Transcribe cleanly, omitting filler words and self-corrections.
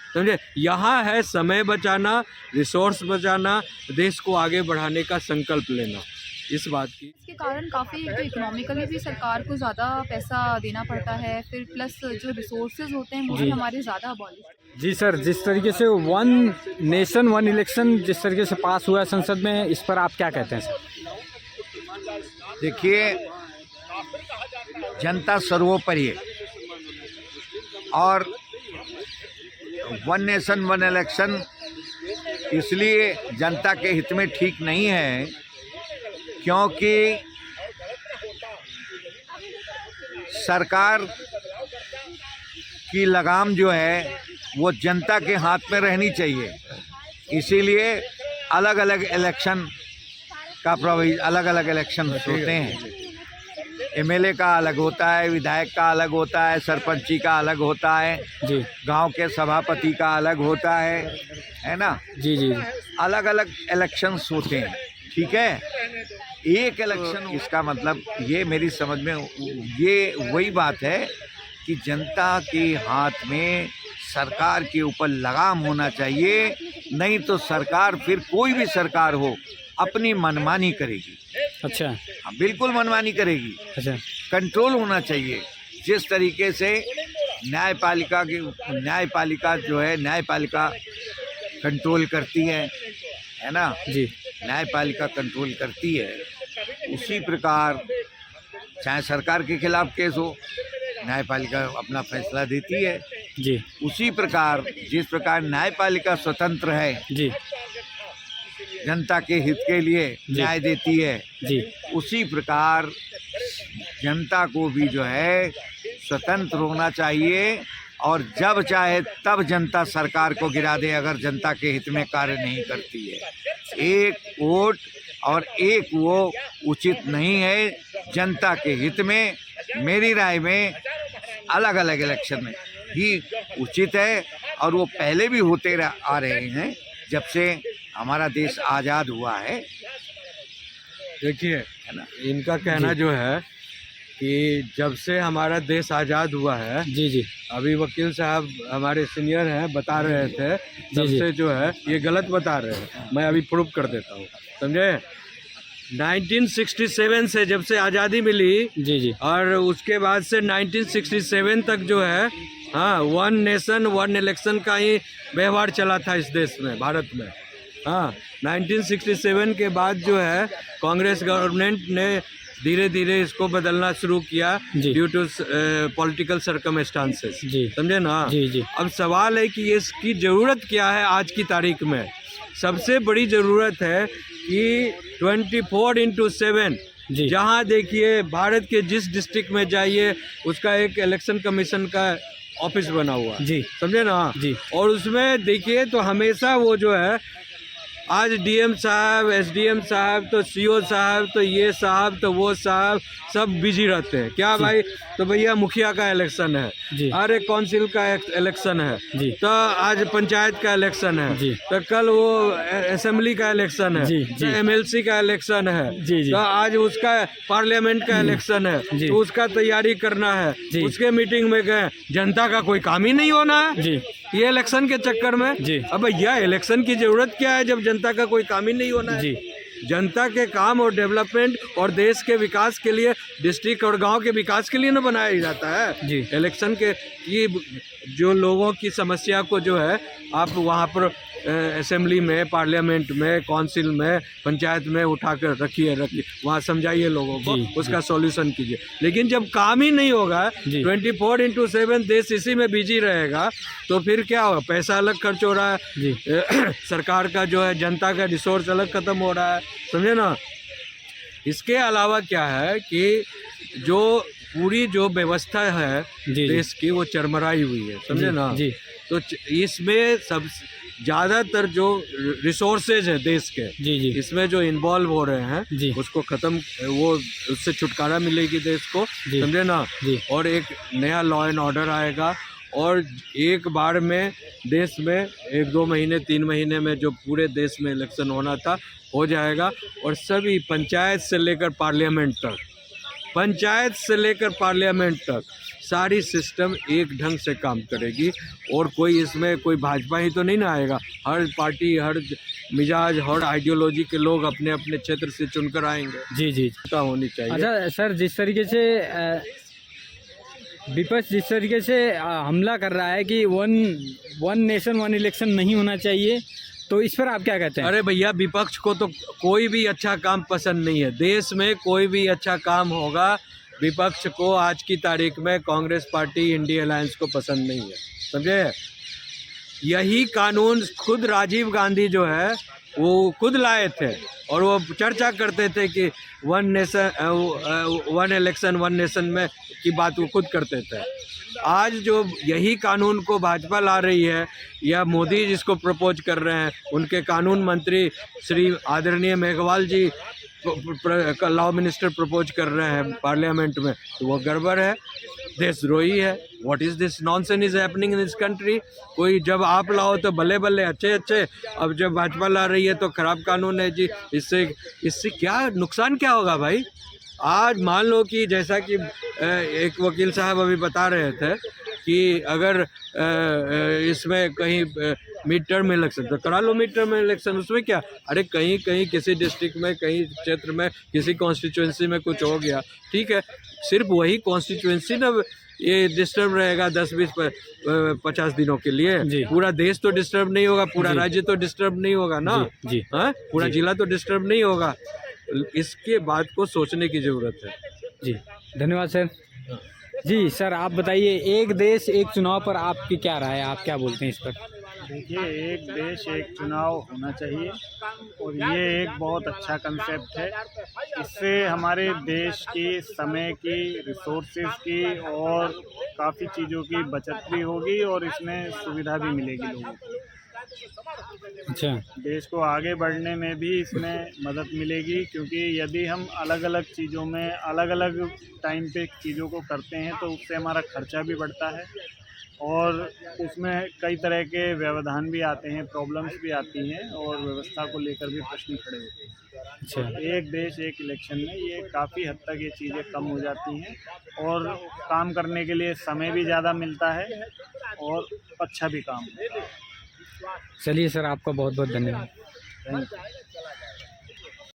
समझे। यहाँ है समय बचाना, रिसोर्स बचाना, देश को आगे बढ़ाने का संकल्प लेना, इस बात की। इसके कारण काफ़ी तो इकोनॉमिकली भी सरकार को ज़्यादा पैसा देना पड़ता है, फिर प्लस जो रिसोर्सेज होते हैं वो भी हमारे ज़्यादा अबॉलिश। जी सर, जिस तरीके से वन नेशन वन इलेक्शन जिस तरीके से पास हुआ है संसद में, इस पर आप क्या कहते हैं सर? देखिए, जनता सर्वोपरि है और वन नेशन वन इलेक्शन इसलिए जनता के हित में ठीक नहीं है क्योंकि सरकार की लगाम जो है वो जनता के हाथ में रहनी चाहिए। इसीलिए अलग अलग इलेक्शन का अलग अलग इलेक्शन होते हैं। एमएलए का अलग होता है, विधायक का अलग होता है, सरपंची का अलग होता है जी, गांव के सभापति का अलग होता है ना। जी जी अलग अलग इलेक्शंस होते हैं, ठीक है। एक इलेक्शन, इसका मतलब ये मेरी समझ में ये वही बात है कि जनता के हाथ में सरकार के ऊपर लगाम होना चाहिए, नहीं तो सरकार फिर कोई भी सरकार हो अपनी मनमानी करेगी। अच्छा हाँ, बिल्कुल मनमानी करेगी। अच्छा कंट्रोल होना चाहिए। जिस तरीके से न्यायपालिका जो है न्यायपालिका कंट्रोल करती है ना जी, न्यायपालिका कंट्रोल करती है, उसी प्रकार चाहे सरकार के खिलाफ केस हो, न्यायपालिका अपना फैसला देती है। जी उसी प्रकार जिस प्रकार न्यायपालिका स्वतंत्र है, जी जनता के हित के लिए न्याय देती है, जी उसी प्रकार जनता को भी जो है स्वतंत्र होना चाहिए और जब चाहे तब जनता सरकार को गिरा दे अगर जनता के हित में कार्य नहीं करती है। एक वोट और एक वो उचित नहीं है जनता के हित में। मेरी राय में अलग अलग इलेक्शन में ही उचित है और वो पहले भी होते आ रहे हैं जब से हमारा देश आज़ाद हुआ है। देखिए, है ना, इनका कहना जो है कि जब से हमारा देश आज़ाद हुआ है, जी जी अभी वकील साहब हमारे सीनियर हैं बता रहे थे, तब जी। से जो है ये गलत बता रहे हैं। मैं अभी प्रूफ कर देता हूँ, समझे। 1967 से जब से आज़ादी मिली जी जी और उसके बाद से 1967 तक जो है, हाँ, वन नेशन वन इलेक्शन का ही व्यवहार चला था इस देश में, भारत में। हाँ, 1967 के बाद जो है कांग्रेस गवर्नमेंट ने धीरे धीरे इसको बदलना शुरू किया ड्यू टू पॉलिटिकल सर्कमस्टांसेस, जी समझे ना। जी जी अब सवाल है कि इसकी ज़रूरत क्या है आज की तारीख में। सबसे बड़ी ज़रूरत है कि 24/7 जी जहाँ देखिए भारत के जिस डिस्ट्रिक्ट में जाइए उसका एक इलेक्शन कमीशन का ऑफिस बना हुआ है, जी समझे ना। जी और उसमें देखिए तो हमेशा वो जो है, आज डीएम साहब, एसडीएम साहब, तो सीओ साहब, तो ये साहब, तो वो साहब, सब बिजी रहते हैं। क्या भाई, तो भैया मुखिया का इलेक्शन है, जी अरे काउंसिल का इलेक्शन है, जी तो आज पंचायत का इलेक्शन है, जी तो कल वो असेंबली का इलेक्शन है, जी तो जी एमएलसी का इलेक्शन है, जी जी तो आज उसका पार्लियामेंट का इलेक्शन है, जी तो उसका तैयारी करना है। जी उसके मीटिंग में गए, जनता का कोई काम ही नहीं होना है जी ये इलेक्शन के चक्कर में। जी अब भैया इलेक्शन की जरूरत क्या है जब जनता का कोई काम ही नहीं होना है। जी जनता के काम और डेवलपमेंट और देश के विकास के लिए, डिस्ट्रिक्ट और गांव के विकास के लिए ना बनाया जाता है। जी इलेक्शन के की जो लोगों की समस्या को जो है आप वहाँ पर असेंबली में, पार्लियामेंट में, काउंसिल में, पंचायत में उठाकर रखिए वहाँ समझाइए लोगों को, जी, उसका सॉल्यूशन कीजिए। लेकिन जब काम ही नहीं होगा, जी 24/7 देश इसी में बिजी रहेगा, तो फिर क्या होगा, पैसा अलग खर्च हो रहा है, जी सरकार का जो है जनता का रिसोर्स अलग ख़त्म हो रहा है, समझे ना। इसके अलावा क्या है कि जो पूरी जो व्यवस्था है जी देश की वो चरमराई हुई है, समझे ना। जी तो इसमें सब ज़्यादातर जो रिसोर्सेज हैं देश के, जी जी इसमें जो इन्वॉल्व हो रहे हैं जी उसको ख़त्म, वो उससे छुटकारा मिलेगी देश को, जी समझे ना। जी और एक नया लॉ एंड ऑर्डर आएगा और एक बार में देश में 1-2 महीने 3 महीने में जो पूरे देश में इलेक्शन होना था हो जाएगा। और सभी पंचायत से लेकर पार्लियामेंट तक सारी सिस्टम एक ढंग से काम करेगी। और कोई इसमें कोई भाजपा ही तो नहीं ना आएगा, हर पार्टी, हर मिजाज, हर आइडियोलॉजी के लोग अपने अपने क्षेत्र से चुनकर आएंगे। जी जी। तो होनी चाहिए। अच्छा सर, जिस तरीके से विपक्ष जिस तरीके से हमला कर रहा है कि वन नेशन वन इलेक्शन नहीं होना चाहिए, तो इस पर आप क्या कहते हैं? अरे भैया, विपक्ष को तो कोई भी अच्छा काम पसंद नहीं है। देश में कोई भी अच्छा काम होगा, विपक्ष को आज की तारीख में कांग्रेस पार्टी, इंडिया अलायंस को पसंद नहीं है, समझे। यही कानून खुद राजीव गांधी जो है वो खुद लाए थे, और वो चर्चा करते थे कि one nation one election one nation में की बात वो खुद करते थे। आज जो यही कानून को भाजपा ला रही है, या मोदी जिसको प्रपोज कर रहे हैं, उनके कानून मंत्री श्री आदरणीय मेघवाल जी लॉ मिनिस्टर प्रपोज कर रहे हैं पार्लियामेंट में, तो वो गड़बड़ है, देशद्रोही है। What is this nonsense is happening in this country. कोई जब आप लाओ तो भले भले अच्छे अच्छे, अब जब भाजपा ला रही है तो खराब कानून है जी। इससे क्या नुकसान क्या होगा भाई। आज मान लो कि जैसा कि एक वकील साहब अभी बता रहे थे कि अगर इसमें कहीं मिड टर्म इलेक्शन, तो करा लो मिड टर्म इलेक्शन, उसमें क्या। अरे कहीं कहीं किसी डिस्ट्रिक्ट में, कहीं क्षेत्र में, किसी कॉन्स्टिट्यूंसी में कुछ हो गया, ठीक है, सिर्फ वही कॉन्स्टिट्यूंसी ना ये डिस्टर्ब रहेगा 10-20-50 दिनों के लिए। पूरा देश तो डिस्टर्ब नहीं होगा, पूरा राज्य तो डिस्टर्ब नहीं होगा ना, जी। हाँ, पूरा जिला तो डिस्टर्ब नहीं होगा। इसके बात को सोचने की ज़रूरत है। जी, धन्यवाद सर। जी सर, आप बताइए, एक देश एक चुनाव पर आपकी क्या राय है, आप क्या बोलते हैं इस पर? देखिए, एक देश एक चुनाव होना चाहिए और ये एक बहुत अच्छा कंसेप्ट है। इससे हमारे देश की समय की, रिसोर्सेज की और काफ़ी चीज़ों की बचत भी होगी और इसमें सुविधा भी मिलेगी लोगों को। अच्छा। देश को आगे बढ़ने में भी इसमें मदद मिलेगी, क्योंकि यदि हम अलग अलग चीज़ों में अलग अलग टाइम पे चीज़ों को करते हैं तो उससे हमारा खर्चा भी बढ़ता है और उसमें कई तरह के व्यवधान भी आते हैं, प्रॉब्लम्स भी आती हैं और व्यवस्था को लेकर भी प्रश्न खड़े होते हैं। अच्छा। एक देश एक इलेक्शन में ये काफ़ी हद तक ये चीज़ें कम हो जाती हैं और काम करने के लिए समय भी ज़्यादा मिलता है और अच्छा भी काम होता है। चलिए सर, आपका बहुत बहुत धन्यवाद। Thank you.